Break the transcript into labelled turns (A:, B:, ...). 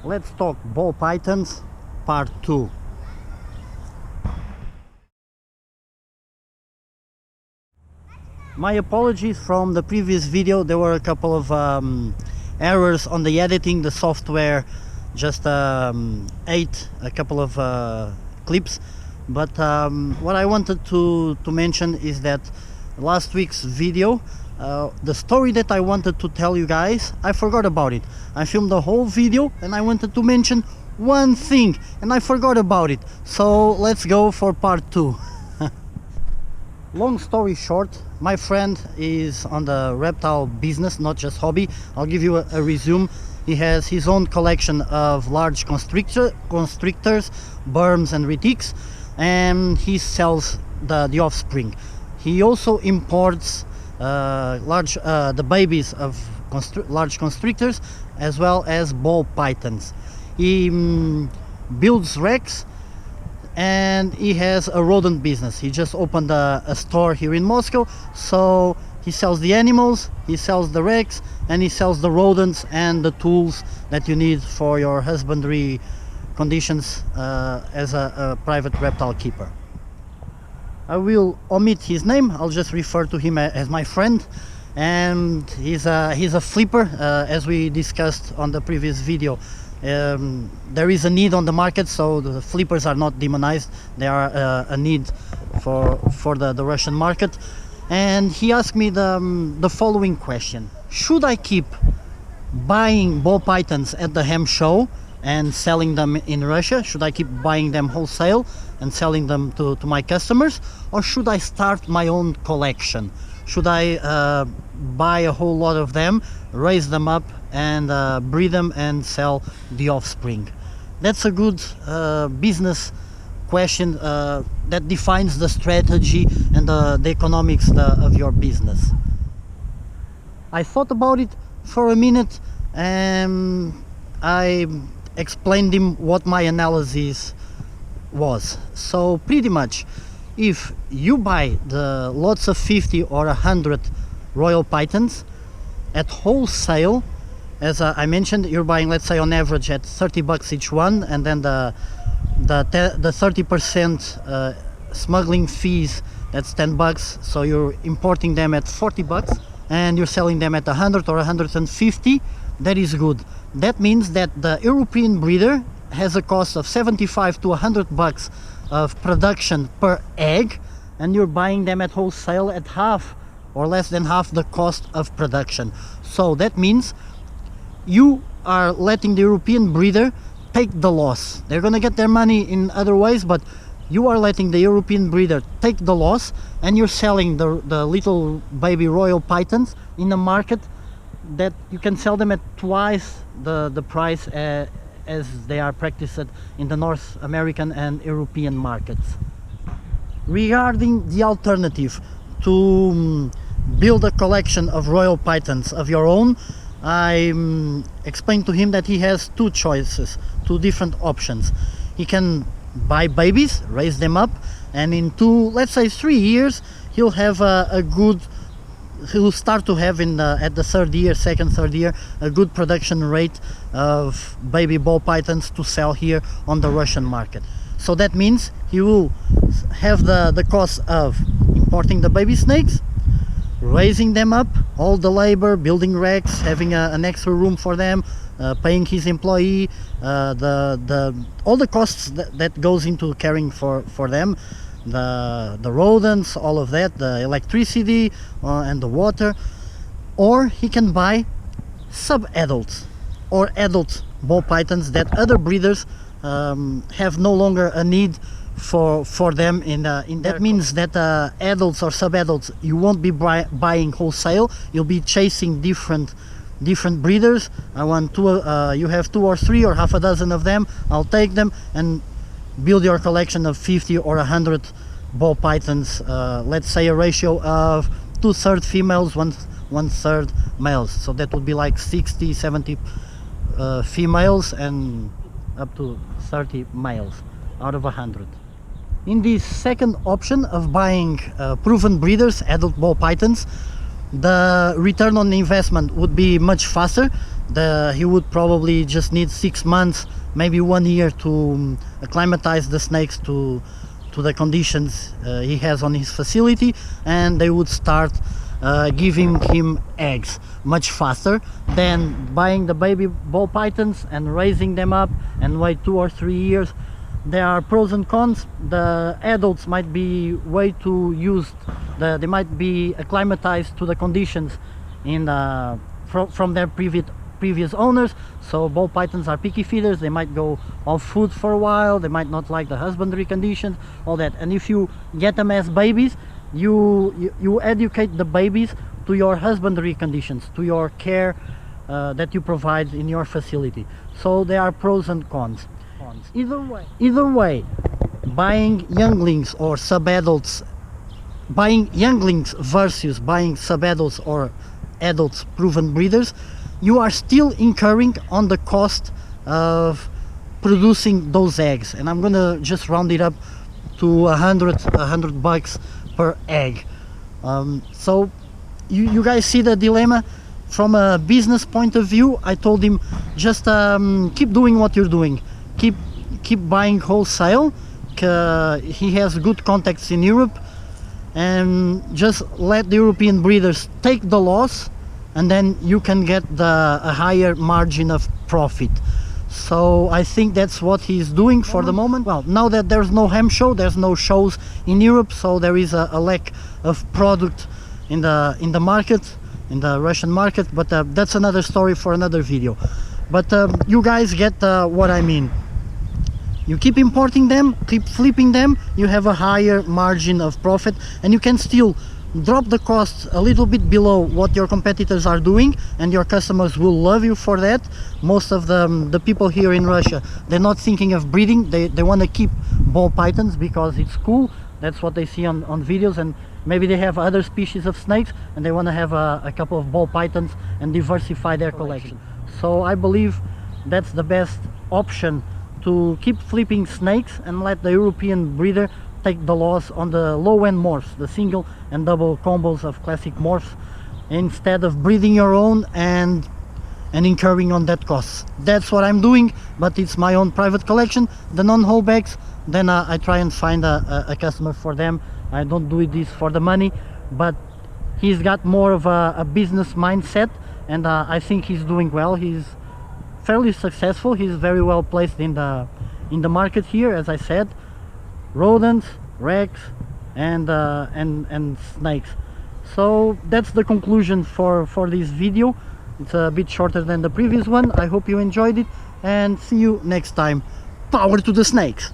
A: Let's talk ball pythons part 2. My apologies from the previous video. There were a couple of errors on the editing. The software just ate a couple of clips, but what I wanted to mention is that last week's video, the story that I wanted to tell you guys, I forgot about it. I filmed the whole video and I wanted to mention one thing and I forgot about it. So let's go for part 2. Long story short, my friend is on the reptile business, not just hobby. I'll give you a resume. He has his own collection of large constrictors, burms and retics, and he sells the offspring. He also imports the babies of large constrictors as well as ball pythons. He builds wrecks, and he has a rodent business. He just opened a store here in Moscow, so he sells the animals, he sells the wrecks, and he sells the rodents and the tools that you need for your husbandry conditions as a private reptile keeper. I will omit his name. I'll just refer to him as my friend, and he's a flipper, as we discussed on the previous video. There is a need on the market, so the flippers are not demonized. They are a need for the Russian market. And he asked me the following question: should I keep buying ball pythons at the ham show and selling them in Russia? Should I keep buying them wholesale and selling them to my customers, or should I start my own collection? Should I buy a whole lot of them, raise them up, and breed them and sell the offspring? That's a good business question that defines the strategy and the economics of your business. I thought about it for a minute and I explained him what my analysis was. So pretty much, if you buy the lots of 50 or 100 royal pythons at wholesale, as I mentioned, you're buying, let's say, on average at 30 bucks each one, and then the 30% smuggling fees, that's 10 bucks, so you're importing them at 40 bucks and you're selling them at 100 or 150. That is good. That means that the European breeder has a cost of 75 to 100 bucks of production per egg, and you're buying them at wholesale at half or less than half the cost of production. So that means you are letting the European breeder take the loss. They're gonna get their money in other ways, but you are letting the European breeder take the loss, and you're selling the little baby royal pythons in a market that you can sell them at twice the price as they are practiced in the North American and European markets. Regarding the alternative to build a collection of royal pythons of your own, I explained to him that he has two choices, two different options. He can buy babies, raise them up, and in let's say 3 years, he'll have he'll start to have at the third year, third year, a good production rate of baby ball pythons to sell here on the Russian market. So that means he will have the cost of importing the baby snakes, raising them up, all the labor, building racks, having an extra room for them, paying his employee, all the costs that goes into caring for them, the rodents, all of that, the electricity and the water. Or he can buy sub-adults or adult ball pythons that other breeders have no longer a need for them in that means that adults or sub-adults, you won't be buying wholesale. You'll be chasing different breeders. I want you have 2 or 3 or half a dozen of them, I'll take them and build your collection of 50 or 100 ball pythons. Let's say a ratio of 2/3 females, 1/3 males, so that would be like 60-70 females and up to 30 males out of 100. In this second option of buying proven breeders, adult ball pythons, the return on investment would be much faster. he would probably just need 6 months, maybe 1 year to acclimatize the snakes to the conditions he has on his facility, and they would start giving him eggs much faster than buying the baby ball pythons and raising them up and wait 2 or 3 years. There are pros and cons. The adults might be way too used, they might be acclimatized to the conditions from their previous owners. So ball pythons are picky feeders, they might go off food for a while, they might not like the husbandry conditions, all that. And if you get them as babies, you educate the babies to your husbandry conditions, to your care that you provide in your facility. So there are pros and cons. Either way, buying younglings or sub-adults, buying younglings versus buying sub-adults or adults proven breeders, you are still incurring on the cost of producing those eggs. And I'm gonna just round it up to $100 per egg. So you guys see the dilemma. From a business point of view, I told him just keep doing what you're doing, keep buying wholesale. He has good contacts in Europe, and just let the European breeders take the loss, and then you can get a higher margin of profit. So I think that's what he's doing for the moment. Well, now that there's no ham show, there's no shows in Europe, so there is a lack of product in the market, in the Russian market, but that's another story for another video. But you guys get what I mean. You keep importing them, keep flipping them, you have a higher margin of profit, and you can still drop the costs a little bit below what your competitors are doing, and your customers will love you for that. Most of the people here in Russia, they're not thinking of breeding, they want to keep ball pythons because it's cool, that's what they see on videos, and maybe they have other species of snakes and they want to have a couple of ball pythons and diversify their collection. So I believe that's the best option, to keep flipping snakes and let the European breeder take the loss on the low-end morphs, the single and double combos of classic morphs, instead of breeding your own and incurring on that cost. That's what I'm doing, but it's my own private collection. The non-holdbacks, then I try and find a customer for them. I don't do this for the money, but he's got more of a business mindset, and I think he's doing well. He's fairly successful. He's very well placed in the market here, as I said. Rodents, rats, and snakes. So that's the conclusion for this video. It's a bit shorter than the previous one. I hope you enjoyed it, and see you next time. Power to the snakes!